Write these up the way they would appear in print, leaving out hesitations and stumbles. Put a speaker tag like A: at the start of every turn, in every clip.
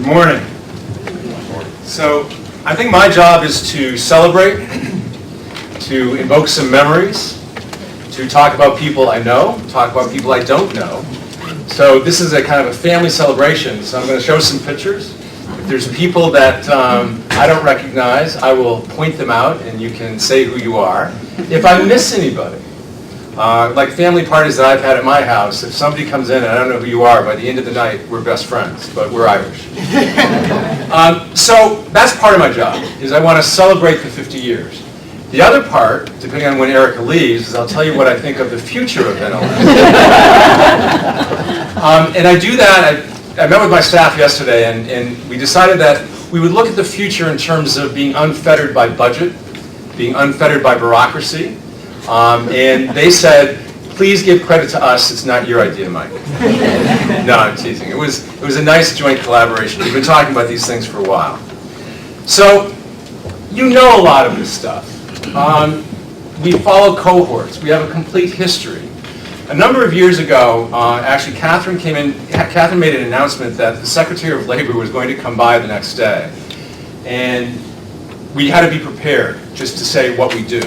A: Good morning. So I think my job is to celebrate, to invoke some memories, to talk about people I know, talk about people I don't know. So this is a kind of a family celebration, so I'm going to show some pictures. If there's people that I don't recognize, I will point them out and you can say who you are. If I miss anybody, like family parties that I've had at my house, if somebody comes in and I don't know who you are, by the end of the night, we're best friends, but we're Irish. So that's part of my job, is I want to celebrate the 50 years. The other part, depending on when Erica leaves, is I'll tell you what I think of the future of NLS. And I do that, I met with my staff yesterday, and we decided that we would look at the future in terms of being unfettered by budget, being unfettered by bureaucracy. And they said, please give credit to us, it's not your idea, Mike. No, I'm teasing. It was a nice joint collaboration. We've been talking about these things for a while. So, you know a lot of this stuff. We follow cohorts. We have a complete history. A number of years ago, actually Catherine made an announcement that the Secretary of Labor was going to come by the next day. And we had to be prepared just to say what we do.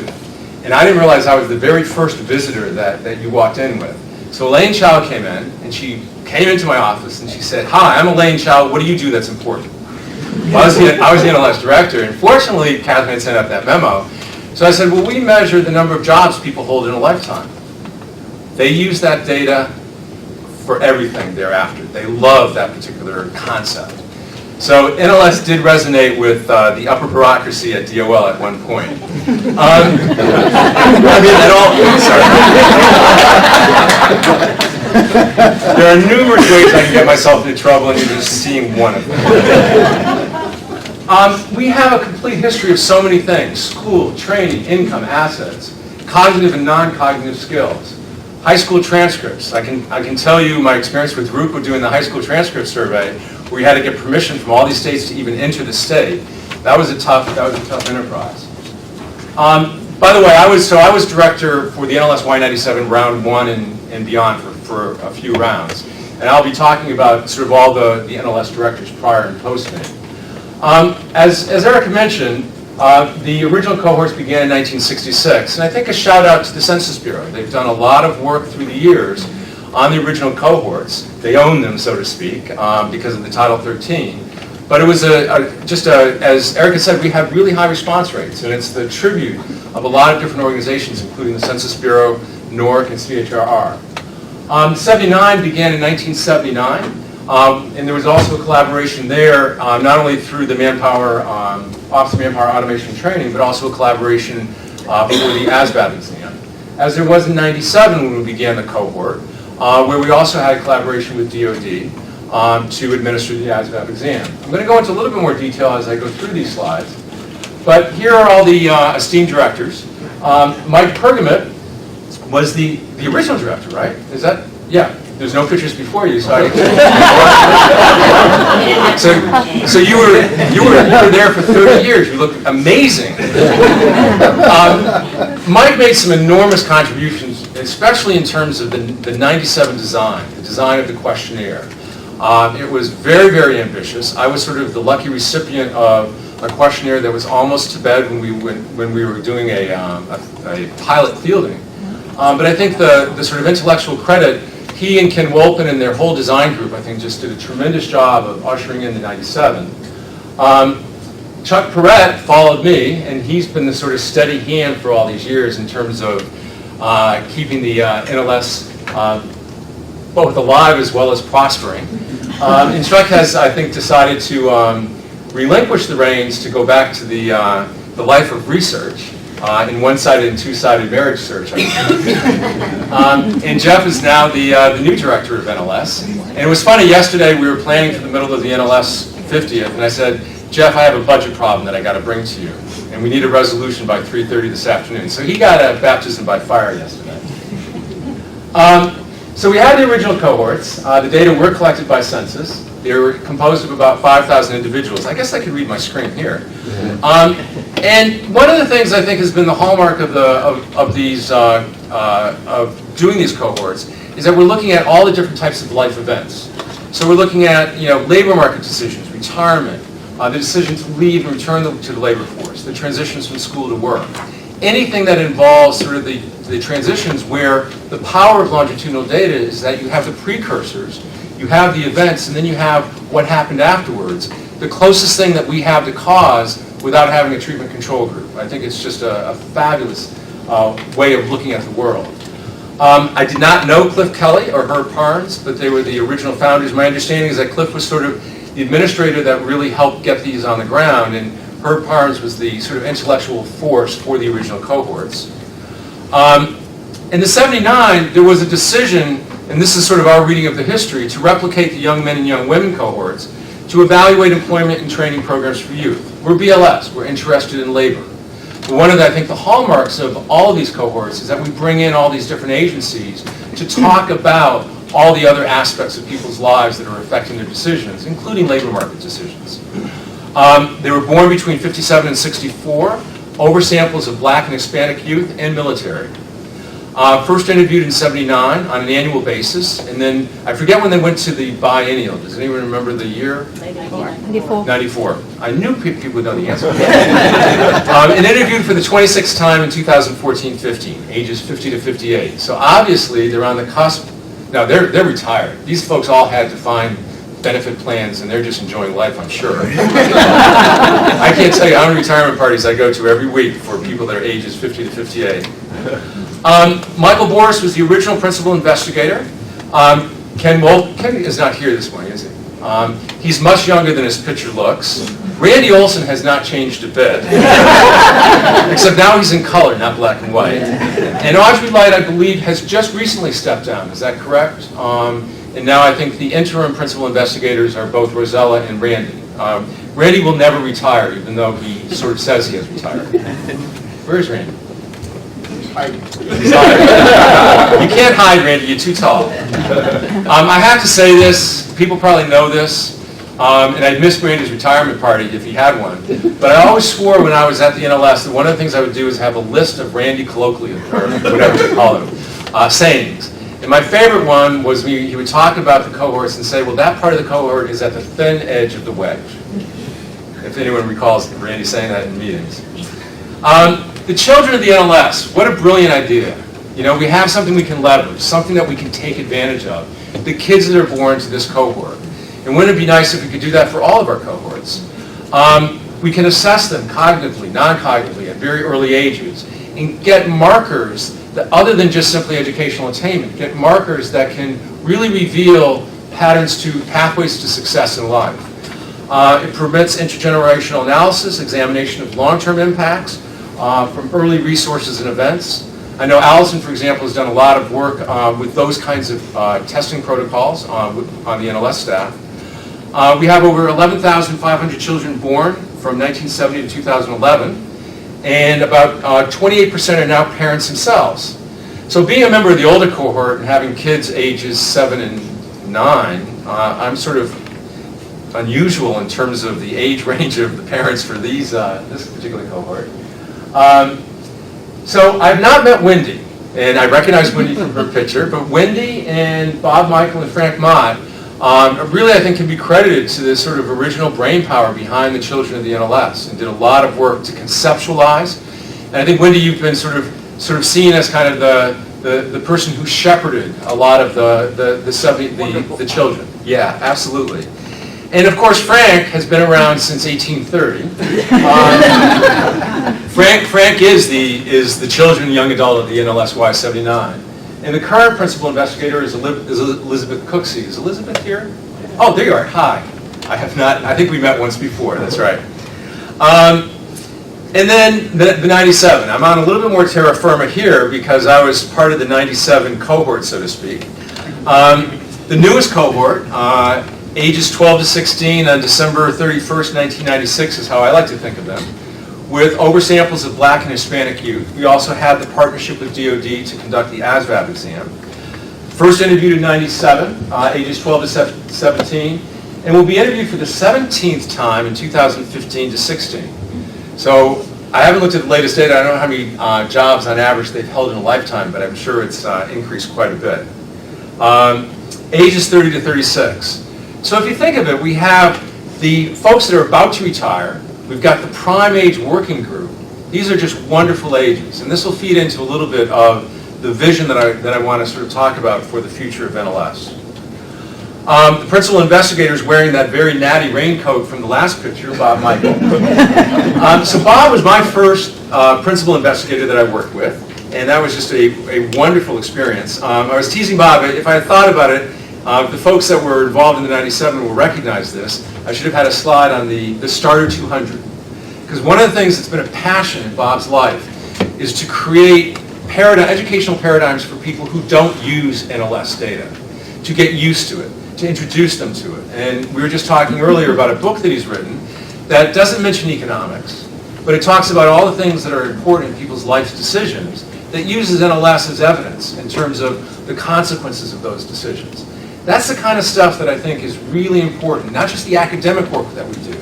A: And I didn't realize I was the very first visitor that you walked in with. So Elaine Chow came in, and she came into my office, and she said, "Hi, I'm Elaine Chow. What do you do that's important?" Well, I was the NLS director, and fortunately, Catherine had sent out that memo. So I said, well, we measure the number of jobs people hold in a lifetime. They use that data for everything thereafter. They love that particular concept. So NLS did resonate with the upper bureaucracy at DOL at one point. I mean, at all. Sorry. There are numerous ways I can get myself into trouble, and you're just seeing one of them. We have a complete history of so many things: school, training, income, assets, cognitive and non-cognitive skills. High school transcripts. I can tell you my experience with Rupa doing the high school transcript survey, where you had to get permission from all these states to even enter the state. That was a tough enterprise. By the way, I was director for the NLS Y97 round 1 and beyond for a few rounds, and I'll be talking about sort of all the NLS directors prior and post me. As Erica mentioned, the original cohorts began in 1966, and I think a shout out to the Census Bureau. They've done a lot of work through the years on the original cohorts. They own them, so to speak, because of the Title 13. But it was as Erica said, we have really high response rates, and it's the tribute of a lot of different organizations, including the Census Bureau, NORC, and CHRR. 79 began in 1979. And there was also a collaboration there, not only through the Manpower, Office of Manpower Automation and Training, but also a collaboration for the ASVAB exam. As there was in 97 when we began the cohort, where we also had a collaboration with DoD to administer the ASVAB exam. I'm going to go into a little bit more detail as I go through these slides. But here are all the esteemed directors. Mike Pergamut was the original director, right? Is that? Yeah. There's no pictures before you, so so you were there for 30 years. You look amazing. Mike made some enormous contributions, especially in terms of the 97 design, the design of the questionnaire. It was very, very ambitious. I was sort of the lucky recipient of a questionnaire that was almost to bed when we were doing a pilot fielding. But I think the sort of intellectual credit, he and Ken Wolpen and their whole design group, I think, just did a tremendous job of ushering in the 97. Chuck Perrett followed me, and he's been the sort of steady hand for all these years in terms of keeping the NLS both alive as well as prospering. And Chuck has, I think, decided to relinquish the reins to go back to the life of research. In one-sided and two-sided marriage search. And Jeff is now the new director of NLS. And it was funny, yesterday we were planning for the middle of the NLS 50th, and I said, Jeff, I have a budget problem that I got to bring to you, and we need a resolution by 3:30 this afternoon. So he got a baptism by fire yesterday. So we had the original cohorts. The data were collected by census. They were composed of about 5,000 individuals. I guess I could read my screen here. And one of the things I think has been the hallmark of doing these cohorts is that we're looking at all the different types of life events. So we're looking at labor market decisions. retirement, the decision to leave and return to the labor force, the transitions from school to work. Anything that involves sort of the transitions where the power of longitudinal data is that you have the precursors, you have the events, and then you have what happened afterwards. The closest thing that we have to cause without having a treatment control group. I think it's just a fabulous way of looking at the world. I did not know Cliff Kelly or Herb Parnes, but they were the original founders. My understanding is that Cliff was sort of the administrator that really helped get these on the ground, and Herb Parnes was the sort of intellectual force for the original cohorts. In the '79, there was a decision, and this is sort of our reading of the history, to replicate the young men and young women cohorts to evaluate employment and training programs for youth. We're BLS, we're interested in labor. But one of the, I think, the hallmarks of all of these cohorts is that we bring in all these different agencies to talk about all the other aspects of people's lives that are affecting their decisions, including labor market decisions. They were born between 57 and 64, oversamples of Black and Hispanic youth and military. First interviewed in '79 on an annual basis, and then I forget when they went to the biennial. Does anyone remember the year?
B: 94.
A: 94. I knew people would know the answer. And interviewed for the 26th time in 2014-15, ages 50 to 58. So obviously they're on the cusp. Now they're retired. These folks all had defined benefit plans, and they're just enjoying life, I'm sure. I can't tell you how many retirement parties I go to every week for people that are ages 50 to 58. Michael Boris was the original principal investigator. Ken is not here this morning, is he? He's much younger than his picture looks. Randy Olson has not changed a bit, except now he's in color, not black and white. And Audrey Light, I believe, has just recently stepped down. Is that correct? And now I think the interim principal investigators are both Rosella and Randy. Randy will never retire, even though he sort of says he has retired. Where is Randy? He's hiding. You can't hide, Randy. You're too tall. I have to say this. People probably know this. And I'd miss Randy's retirement party if he had one. But I always swore when I was at the NLS that one of the things I would do is have a list of Randy colloquials, or whatever you call them, sayings. And my favorite one was he would talk about the cohorts and say, well, that part of the cohort is at the thin edge of the wedge. If anyone recalls Randy saying that in meetings. The children of the NLS, what a brilliant idea. You know, we have something we can leverage, something that we can take advantage of. The kids that are born to this cohort. And wouldn't it be nice if we could do that for all of our cohorts? We can assess them cognitively, non-cognitively, at very early ages, and get markers that, other than just simply educational attainment, get markers that can really reveal patterns to pathways to success in life. It permits intergenerational analysis, examination of long-term impacts from early resources and events. I know Allison, for example, has done a lot of work with those kinds of testing protocols on the NLS staff. We have over 11,500 children born from 1970 to 2011, and about 28% are now parents themselves. So being a member of the older cohort and having kids ages 7 and 9, I'm sort of unusual in terms of the age range of the parents for this particular cohort. So I've not met Wendy, and I recognize Wendy from her picture, but Wendy and Bob Michael and Frank Mott really, I think, can be credited to this sort of original brain power behind the children of the NLS, and did a lot of work to conceptualize. And I think, Wendy, you've been sort of seen as kind of the person who shepherded a lot of the children. Yeah, absolutely. And of course, Frank has been around since 1830. Frank is the children and young adult of the NLS Y79. And the current principal investigator is Elizabeth Cooksey. Is Elizabeth here? Oh, there you are. Hi. I think we met once before. That's right. And then the 97. I'm on a little bit more terra firma here because I was part of the 97 cohort, so to speak. The newest cohort, ages 12 to 16 on December 31st, 1996 is how I like to think of them, with oversamples of Black and Hispanic youth. We also had the partnership with DoD to conduct the ASVAB exam. First interviewed in 97, ages 12 to 17, and will be interviewed for the 17th time in 2015 to 16. So I haven't looked at the latest data. I don't know how many jobs on average they've held in a lifetime, but I'm sure it's increased quite a bit. Ages 30 to 36. So if you think of it, we have The folks that are about to retire, we've got the prime age working group. These are just wonderful ages, and this will feed into a little bit of the vision that I want to sort of talk about for the future of NLS. The principal investigator is wearing that very natty raincoat from the last picture, Bob Michael. So Bob was my first principal investigator that I worked with, and that was just a wonderful experience. I was teasing Bob, if I had thought about it, the folks that were involved in the 97 will recognize this. I should have had a slide on the Starter 200. Because one of the things that's been a passion in Bob's life is to create educational paradigms for people who don't use NLS data, to get used to it, to introduce them to it. And we were just talking earlier about a book that he's written that doesn't mention economics, but it talks about all the things that are important in people's life decisions that uses NLS as evidence in terms of the consequences of those decisions. That's the kind of stuff that I think is really important, not just the academic work that we do,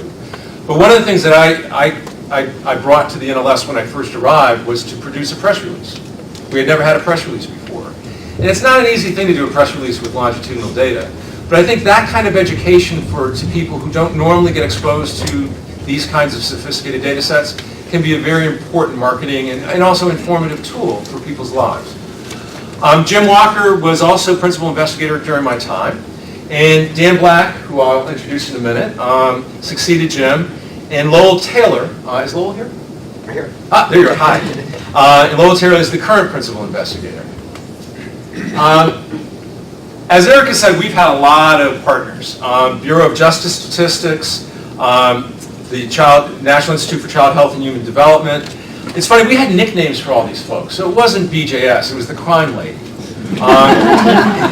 A: but one of the things that I brought to the NLS when I first arrived was to produce a press release. We had never had a press release before. And it's not an easy thing to do a press release with longitudinal data, but I think that kind of education to people who don't normally get exposed to these kinds of sophisticated data sets can be a very important marketing and also informative tool for people's lives. Jim Walker was also principal investigator during my time. And Dan Black, who I'll introduce in a minute, succeeded Jim. And Lowell Taylor, is Lowell here?
B: Right here.
A: Ah, there you are, hi. And Lowell Taylor is the current principal investigator. As Erica said, we've had a lot of partners. Bureau of Justice Statistics, the National Institute for Child Health and Human Development. It's funny, we had nicknames for all these folks. So it wasn't BJS, it was the crime lady.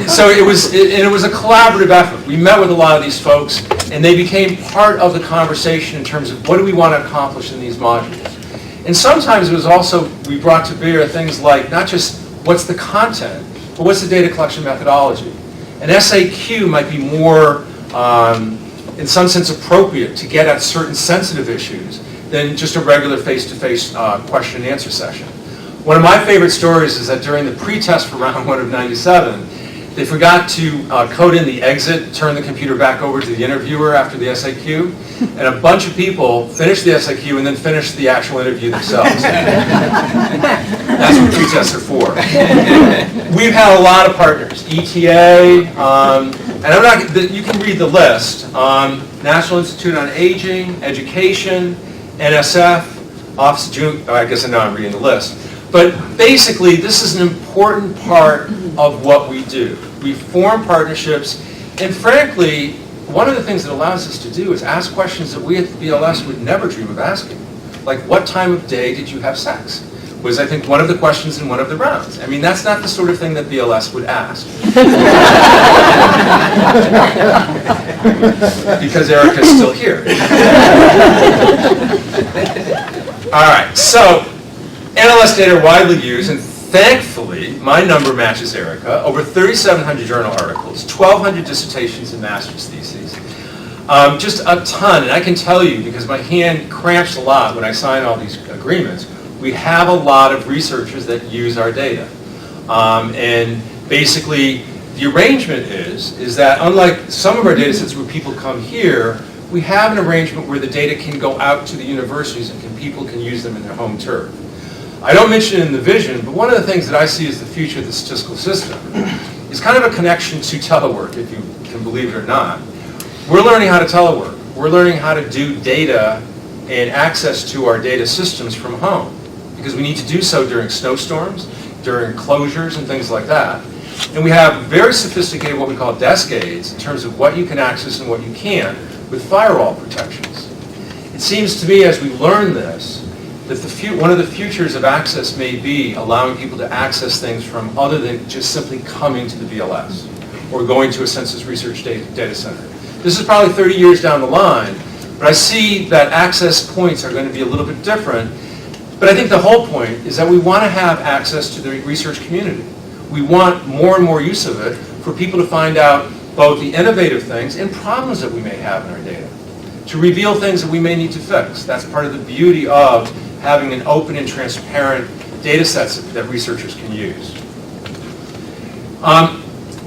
A: So it was a collaborative effort. We met with a lot of these folks, and they became part of the conversation in terms of what do we want to accomplish in these modules. And sometimes it was also, we brought to bear things like not just what's the content, but what's the data collection methodology. An SAQ might be more, in some sense, appropriate to get at certain sensitive issues than just a regular face-to-face question and answer session. One of my favorite stories is that during the pre-test for round 1 of 97, they forgot to code in the exit, turn the computer back over to the interviewer after the SAQ, and a bunch of people finished the SAQ and then finished the actual interview themselves. That's what pre-tests are for. We've had a lot of partners, ETA, and I'm not, you can read the list, National Institute on Aging, Education, NSF, Office of June, I guess now I'm reading the list. But basically, this is an important part of what we do. We form partnerships, and frankly, one of the things that allows us to do is ask questions that we at the BLS would never dream of asking. Like, what time of day did you have sex? Was, I think, one of the questions in one of the rounds. I mean, that's not the sort of thing that BLS would ask. Because Erica's still here. All right, so NLS data are widely used, and thankfully, my number matches Erica. Over 3,700 journal articles, 1,200 dissertations and master's theses. Just a ton, and I can tell you, because my hand cramps a lot when I sign all these agreements, we have a lot of researchers that use our data. And basically, the arrangement is that unlike some of our data sets where people come here, we have an arrangement where the data can go out to the universities and people can use them in their home turf. I don't mention it in the vision, but one of the things that I see as the future of the statistical system is kind of a connection to telework, if you can believe it or not. We're learning how to telework. We're learning how to do data and access to our data systems from home, because we need to do so during snowstorms, during closures and things like that. And we have very sophisticated what we call desk aids in terms of what you can access and what you can't with firewall protections. It seems to me as we learn this, that one of the futures of access may be allowing people to access things from other than just simply coming to the BLS or going to a census research data center. This is probably 30 years down the line, but I see that access points are going to be a little bit different. But I think the whole point is that we want to have access to the research community. We want more and more use of it for people to find out both the innovative things and problems that we may have in our data, to reveal things that we may need to fix. That's part of the beauty of having an open and transparent data sets that researchers can use.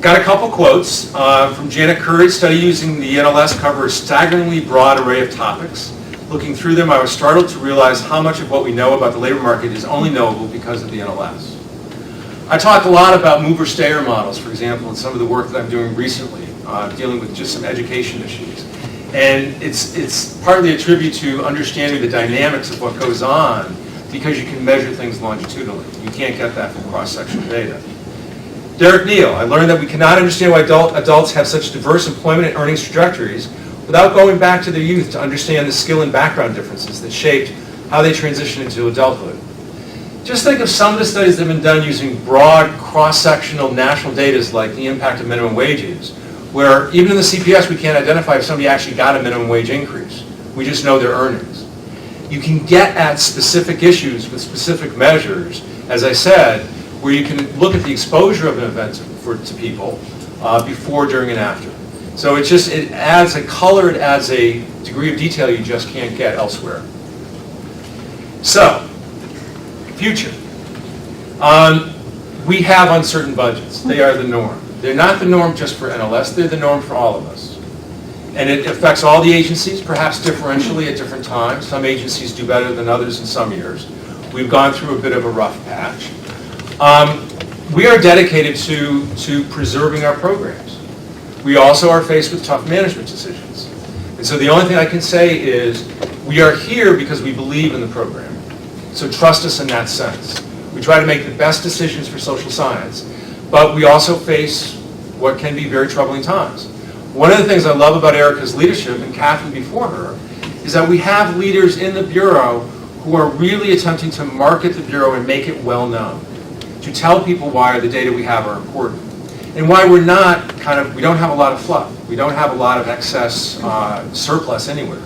A: Got a couple quotes from Janet Curry's study using the NLS covers a staggeringly broad array of topics. Looking through them, I was startled to realize how much of what we know about the labor market is only knowable because of the NLS. I talk a lot about mover-stayer models, for example, in some of the work that I'm doing recently, dealing with just some education issues. And it's partly a tribute to understanding the dynamics of what goes on because you can measure things longitudinally. You can't get that from cross-sectional data. Derek Neal, I learned that we cannot understand why adults have such diverse employment and earnings trajectories without going back to their youth to understand the skill and background differences that shaped how they transition into adulthood. Just think of some of the studies that have been done using broad cross-sectional national data like the impact of minimum wages, where even in the CPS we can't identify if somebody actually got a minimum wage increase. We just know their earnings. You can get at specific issues with specific measures, as I said, where you can look at the exposure of an event to people before, during, and after. So it adds a color, it adds a degree of detail you just can't get elsewhere. So, future. We have uncertain budgets. They are the norm. They're not the norm just for NLS, they're the norm for all of us. And it affects all the agencies, perhaps differentially at different times. Some agencies do better than others in some years. We've gone through a bit of a rough patch. We are dedicated to preserving our programs. We also are faced with tough management decisions. And so the only thing I can say is we are here because we believe in the program. So trust us in that sense. We try to make the best decisions for social science, but we also face what can be very troubling times. One of the things I love about Erica's leadership, and Catherine before her, is that we have leaders in the Bureau who are really attempting to market the Bureau and make it well known, to tell people why the data we have are important, and why we're not we don't have a lot of fluff. We don't have a lot of excess surplus anywhere.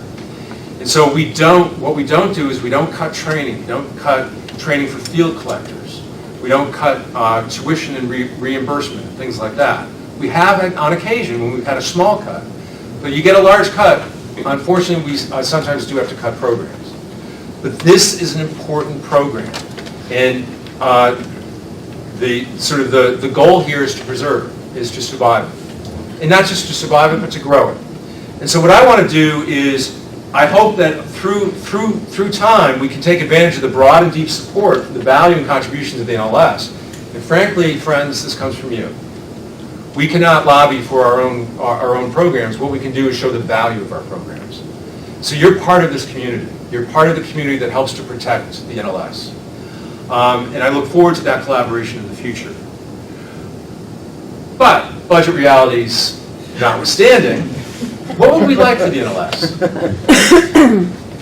A: And so what we don't do is we don't cut training. We don't cut training for field collectors. We don't cut tuition and reimbursement, things like that. We have on occasion when we've had a small cut. But you get a large cut, unfortunately we sometimes do have to cut programs. But this is an important program. And the goal here is to preserve it, is to survive it. And not just to survive it, but to grow it. And so what I want to do is, I hope that through time we can take advantage of the broad and deep support, the value and contributions of the NLS. And frankly, friends, this comes from you. We cannot lobby for our own programs. What we can do is show the value of our programs. So you're part of this community. You're part of the community that helps to protect the NLS. And I look forward to that collaboration in the future. But budget realities notwithstanding, what would we like for the NLS?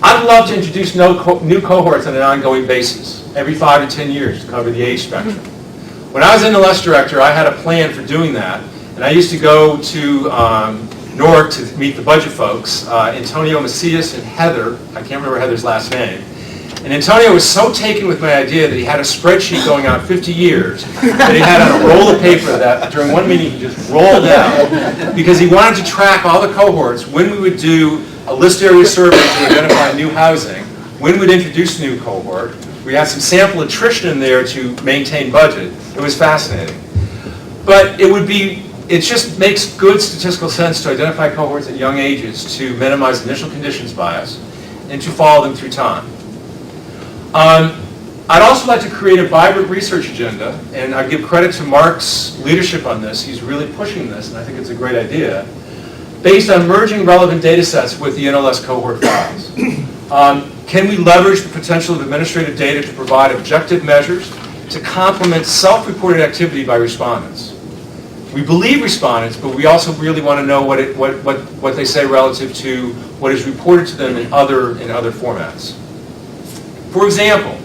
A: I'd love to introduce new cohorts on an ongoing basis, every 5 to 10 years to cover the age spectrum. When I was NLS director, I had a plan for doing that, and I used to go to Newark to meet the budget folks, Antonio Macias and Heather, I can't remember Heather's last name, and Antonio was so taken with my idea that he had a spreadsheet going out 50 years that he had on a roll of paper that during one meeting he just rolled out because he wanted to track all the cohorts, when we would do a list area survey to identify new housing, when we'd introduce a new cohort. We had some sample attrition in there to maintain budget. It was fascinating. But it just makes good statistical sense to identify cohorts at young ages to minimize initial conditions bias and to follow them through time. I'd also like to create a vibrant research agenda, and I give credit to Mark's leadership on this. He's really pushing this, and I think it's a great idea, based on merging relevant data sets with the NLS cohort files. Can we leverage the potential of administrative data to provide objective measures to complement self-reported activity by respondents? We believe respondents, but we also really want to know what they say relative to what is reported to them in other formats. For example,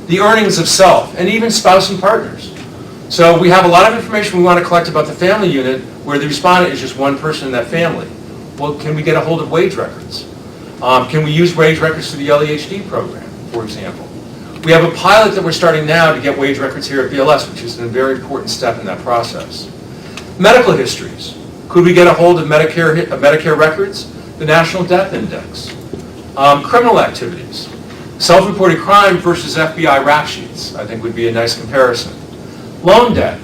A: the earnings of self, and even spouse and partners. So we have a lot of information we want to collect about the family unit where the respondent is just one person in that family. Well, can we get a hold of wage records? Can we use wage records through the LEHD program, for example? We have a pilot that we're starting now to get wage records here at BLS, which is a very important step in that process. Medical histories. Could we get a hold of Medicare records? The National Death Index. Criminal activities. Self-reported crime versus FBI rap sheets, I think would be a nice comparison. Loan debt.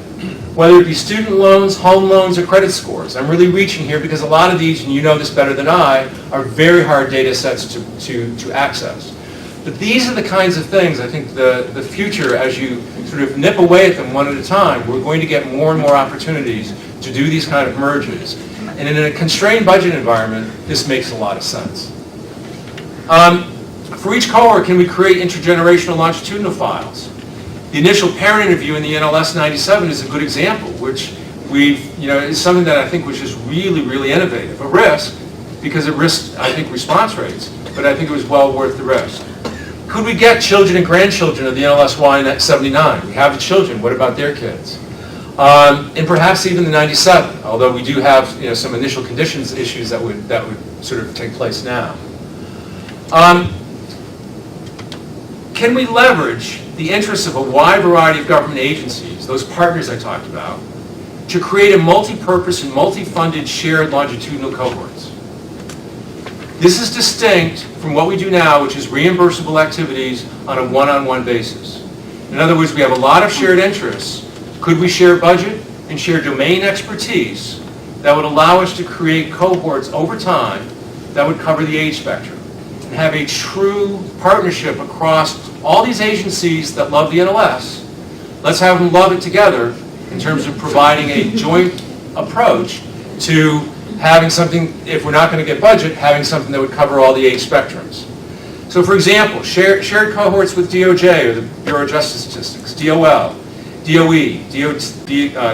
A: Whether it be student loans, home loans, or credit scores. I'm really reaching here because a lot of these, and you know this better than I, are very hard data sets to access. But these are the kinds of things, I think the future, as you sort of nip away at them one at a time, we're going to get more and more opportunities to do these kind of merges. And in a constrained budget environment, this makes a lot of sense. For each cohort, can we create intergenerational longitudinal files? The initial parent interview in the NLS 97 is a good example, which is something that I think was just really, really innovative. A risk, because it risked, I think, response rates, but I think it was well worth the risk. Could we get children and grandchildren of the NLSY in 79? We have the children, what about their kids? And perhaps even the 97, although we do have some initial conditions issues that would sort of take place now. Can we leverage the interests of a wide variety of government agencies, those partners I talked about, to create a multi-purpose and multi-funded shared longitudinal cohorts? This is distinct from what we do now, which is reimbursable activities on a one-on-one basis. In other words, we have a lot of shared interests. Could we share budget and share domain expertise that would allow us to create cohorts over time that would cover the age spectrum and have a true partnership across all these agencies that love the NLS? Let's have them love it together in terms of providing a joint approach to having something, if we're not going to get budget, having something that would cover all the age spectrums. So for example, shared cohorts with DOJ, or the Bureau of Justice Statistics, DOL, DOE,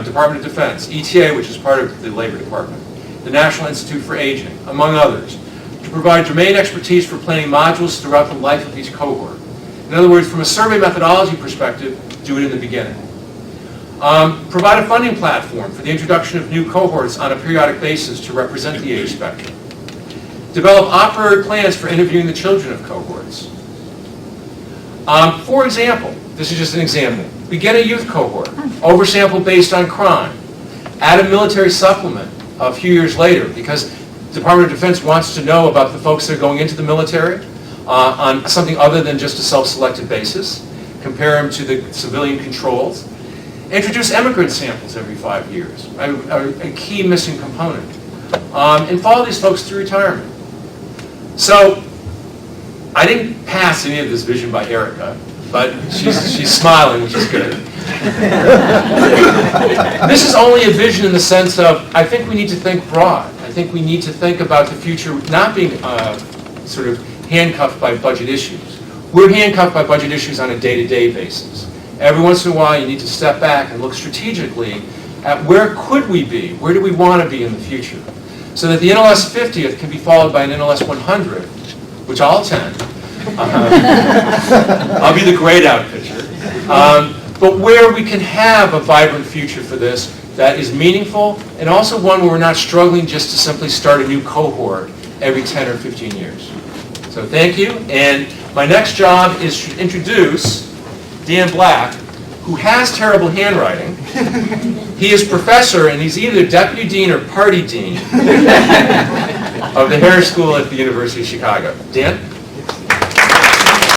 A: Department of Defense, ETA, which is part of the Labor Department, the National Institute for Aging, among others, to provide domain expertise for planning modules throughout the life of each cohort. In other words, from a survey methodology perspective, do it in the beginning. Provide a funding platform for the introduction of new cohorts on a periodic basis to represent the age spectrum. Develop a priori plans for interviewing the children of cohorts. For example, this is just an example, begin a youth cohort, oversample based on crime, add a military supplement a few years later because the Department of Defense wants to know about the folks that are going into the military on something other than just a self-selected basis, compare them to the civilian controls. Introduce immigrant samples every 5 years, a key missing component. And follow these folks through retirement. So, I didn't pass any of this vision by Erica, but she's smiling, which is good. This is only a vision in the sense of, I think we need to think broad. I think we need to think about the future not being sort of handcuffed by budget issues. We're handcuffed by budget issues on a day-to-day basis. Every once in a while, you need to step back and look strategically at where could we be, where do we want to be in the future, so that the NLS 50th can be followed by an NLS 100, which I'll attend. I'll be the grayed out pitcher. But where we can have a vibrant future for this that is meaningful, and also one where we're not struggling just to simply start a new cohort every 10 or 15 years. So thank you, and my next job is to introduce Dan Black, who has terrible handwriting. He is professor, and he's either deputy dean or party dean of the Harris School at the University of Chicago. Dan?